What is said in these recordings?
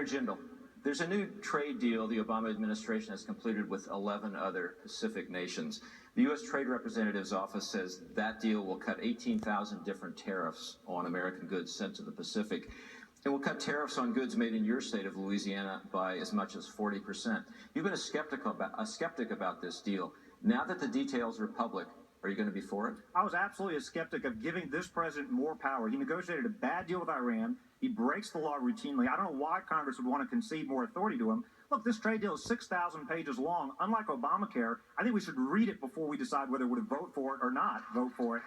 Senator Jindal, there's a new trade deal the Obama administration has completed with 11 other Pacific nations. The U.S. Trade Representative's office says that deal will cut 18,000 different tariffs on American goods sent to the Pacific. It will cut tariffs on goods made in your state of Louisiana by as much as 40%. You've been a skeptic about this deal. Now that the details are public, are you going to be for it? I was absolutely a skeptic of giving this president more power. He negotiated a bad deal with Iran. He breaks the law routinely. I don't know why Congress would want to concede more authority to him. Look, this trade deal is 6,000 pages long. Unlike Obamacare, I think we should read it before we decide whether we're to vote for it or not vote for it.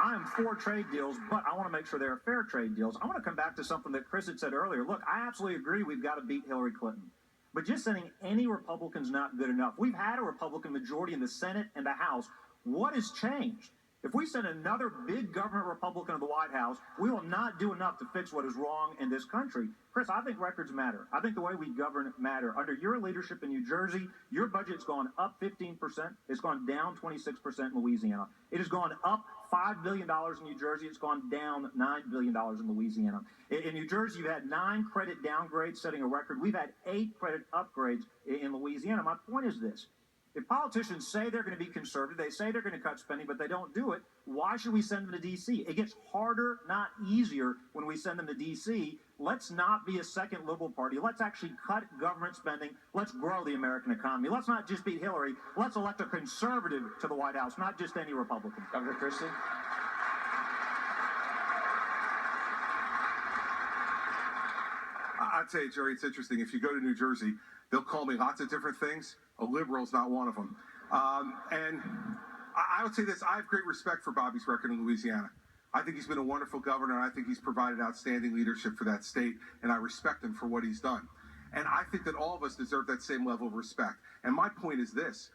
I am for trade deals, but I want to make sure they're fair trade deals. I want to come back to something that Chris had said earlier. Look, I absolutely agree we've got to beat Hillary Clinton. But just sending any Republican's not good enough. We've had a Republican majority in the Senate and the House. What has changed? If we send another big government Republican to the White House, we will not do enough to fix what is wrong in this country. Chris, I think records matter. I think the way we govern matter. Under your leadership in New Jersey, your budget's gone up 15%. It's gone down 26% in Louisiana. It has gone up $5 billion in New Jersey. It's gone down $9 billion in Louisiana. In New Jersey, you've had 9 credit downgrades, setting a record. We've had 8 credit upgrades in Louisiana. My point is this. If politicians say they're going to be conservative, they say they're going to cut spending, but they don't do it, why should we send them to D.C.? It gets harder, not easier, when we send them to D.C. Let's not be a second liberal party. Let's actually cut government spending. Let's grow the American economy. Let's not just beat Hillary. Let's elect a conservative to the White House, not just any Republican. Governor Christie? I'd say, Jerry, it's interesting. If you go to New Jersey, they'll call me lots of different things. A liberal's not one of them. And I would say this. I have great respect for Bobby's record in Louisiana. I think he's been a wonderful governor, and I think he's provided outstanding leadership for that state, and I respect him for what he's done. And I think that all of us deserve that same level of respect. And my point is this.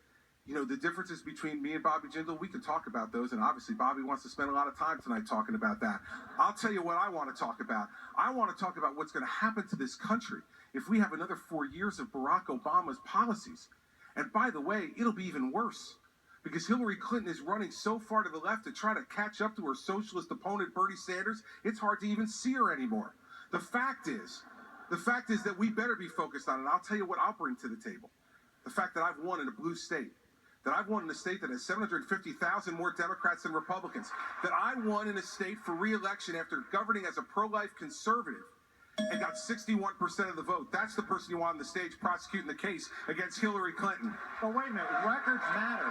You know, the differences between me and Bobby Jindal, we can talk about those, and obviously Bobby wants to spend a lot of time tonight talking about that. I'll tell you what I want to talk about. I want to talk about what's going to happen to this country if we have another 4 years of Barack Obama's policies. And by the way, it'll be even worse because Hillary Clinton is running so far to the left to try to catch up to her socialist opponent, Bernie Sanders, it's hard to even see her anymore. The fact is that we better be focused on it. I'll tell you what I'll bring to the table. The fact that I've won in a blue state, that I've won in a state that has 750,000 more Democrats than Republicans, that I won in a state for re-election after governing as a pro-life conservative and got 61% of the vote. That's the person you want on the stage prosecuting the case against Hillary Clinton. But wait a minute, records matter.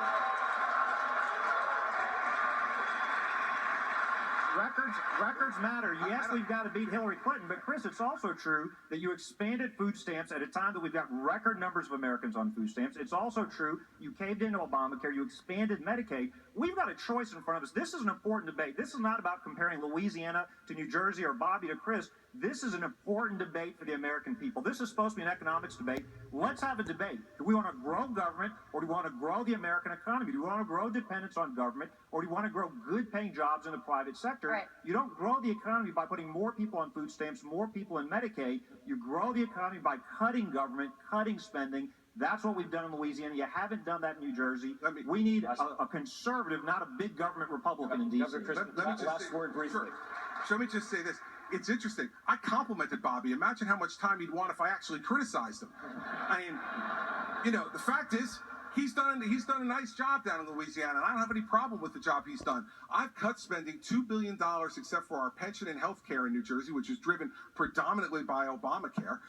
Records matter. Yes, we've got to beat Hillary Clinton, but Chris, it's also true that you expanded food stamps at a time that we've got record numbers of Americans on food stamps. It's also true you caved into Obamacare, you expanded Medicaid. We've got a choice in front of us. This is an important debate. This is not about comparing Louisiana to New Jersey or Bobby to Chris. This is an important debate for the American people. This is supposed to be an economics debate. Let's have a debate. Do we want to grow government, or do we want to grow the American economy? Do we want to grow dependence on government, or do we want to grow good-paying jobs in the private sector? Right. You don't grow the economy by putting more people on food stamps, more people in Medicaid. You grow the economy by cutting government, cutting spending. That's what we've done in Louisiana. You haven't done that in New Jersey. We need a conservative, not a big government Republican in D.C. Last word briefly. So let me just say this. It's interesting. I complimented Bobby. Imagine how much time he'd want if I actually criticized him. I mean, you know, the fact is, he's done a nice job down in Louisiana, and I don't have any problem with the job he's done. I've cut spending $2 billion except for our pension and health care in New Jersey, which is driven predominantly by Obamacare.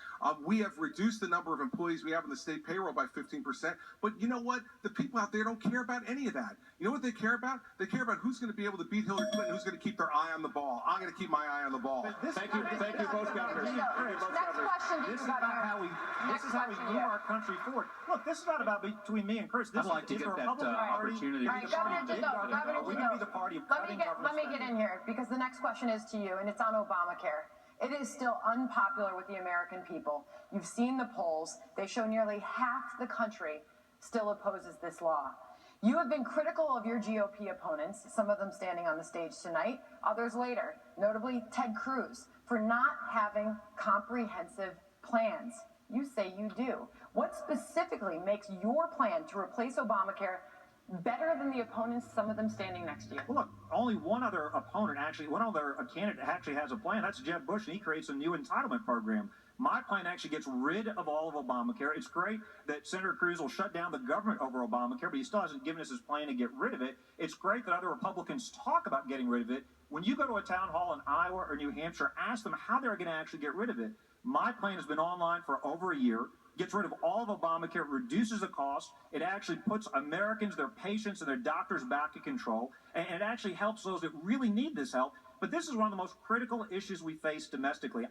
We have reduced the number of employees we have in the state payroll by 15%. But you know what? The people out there don't care about any of that. You know what they care about? They care about who's going to be able to beat Hillary Clinton, who's going to keep their eye on the ball. I'm going to keep my eye on the ball. Thank you both governors. This is about how we move our country forward. Look, this is not about between me and Chris. This I'd like to is get the that Republican Party. opportunity. All right, Governor Jindal, We're going to be the party of cutting government let me get in here, because the next question is to you, and it's on Obamacare. It is still unpopular with the American people. You've seen the polls. They show nearly half the country still opposes this law. You have been critical of your GOP opponents, some of them standing on the stage tonight, others later, notably Ted Cruz, for not having comprehensive plans. You say you do. What specifically makes your plan to replace Obamacare better than the opponents, some of them standing next to you? Well, look, only one other candidate actually has a plan. That's Jeb Bush, and he creates a new entitlement program. My plan actually gets rid of all of Obamacare. It's great that Senator Cruz will shut down the government over Obamacare, but he still hasn't given us his plan to get rid of it. It's great that other Republicans talk about getting rid of it. When you go to a town hall in Iowa or New Hampshire, ask them how they're going to actually get rid of it. My plan has been online for over a year. Gets rid of all of Obamacare, reduces the cost. It actually puts Americans, their patients, and their doctors back in control. And it actually helps those that really need this help. But this is one of the most critical issues we face domestically.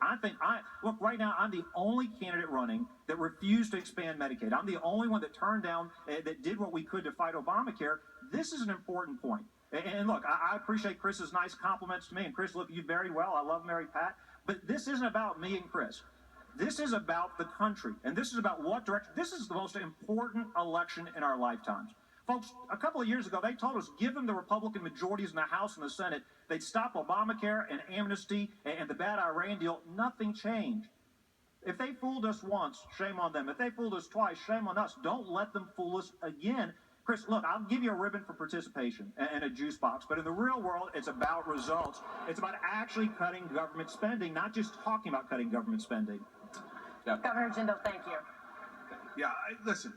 Look, right now, I'm the only candidate running that refused to expand Medicaid. I'm the only one that turned down, that did what we could to fight Obamacare. This is an important point. And look, I appreciate Chris's nice compliments to me. And Chris, look, you very well. I love Mary Pat. But this isn't about me and Chris. This is about the country, and this is about what direction. This is the most important election in our lifetimes. Folks, a couple of years ago, they told us, given the Republican majorities in the House and the Senate, they'd stop Obamacare and amnesty and the bad Iran deal. Nothing changed. If they fooled us once, shame on them. If they fooled us twice, shame on us. Don't let them fool us again. Chris, look, I'll give you a ribbon for participation and a juice box, but in the real world, it's about results. It's about actually cutting government spending, not just talking about cutting government spending. Yeah. Governor Jindal, thank you. Yeah, listen,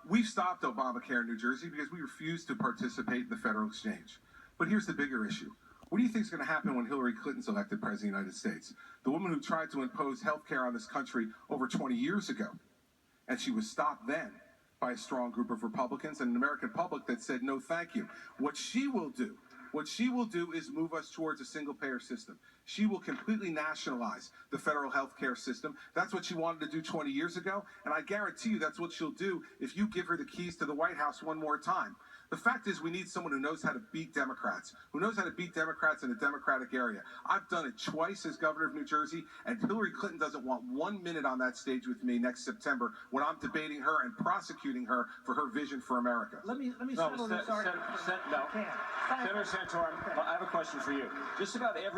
we've stopped Obamacare in New Jersey because we refuse to participate in the federal exchange. But here's the bigger issue. What do you think is going to happen when Hillary Clinton's elected president of the United States? The woman who tried to impose health care on this country over 20 years ago. And she was stopped then by a strong group of Republicans and an American public that said, no, thank you. What she will do is move us towards a single-payer system. She will completely nationalize the federal health care system. That's what she wanted to do 20 years ago, and I guarantee you that's what she'll do if you give her the keys to the White House one more time. The fact is we need someone who knows how to beat Democrats, in a Democratic area. I've done it twice as governor of New Jersey, and Hillary Clinton doesn't want 1 minute on that stage with me next September when I'm debating her and prosecuting her for her vision for America. Let me settle this argument. Senator Santorum, I have a question for you. Just about every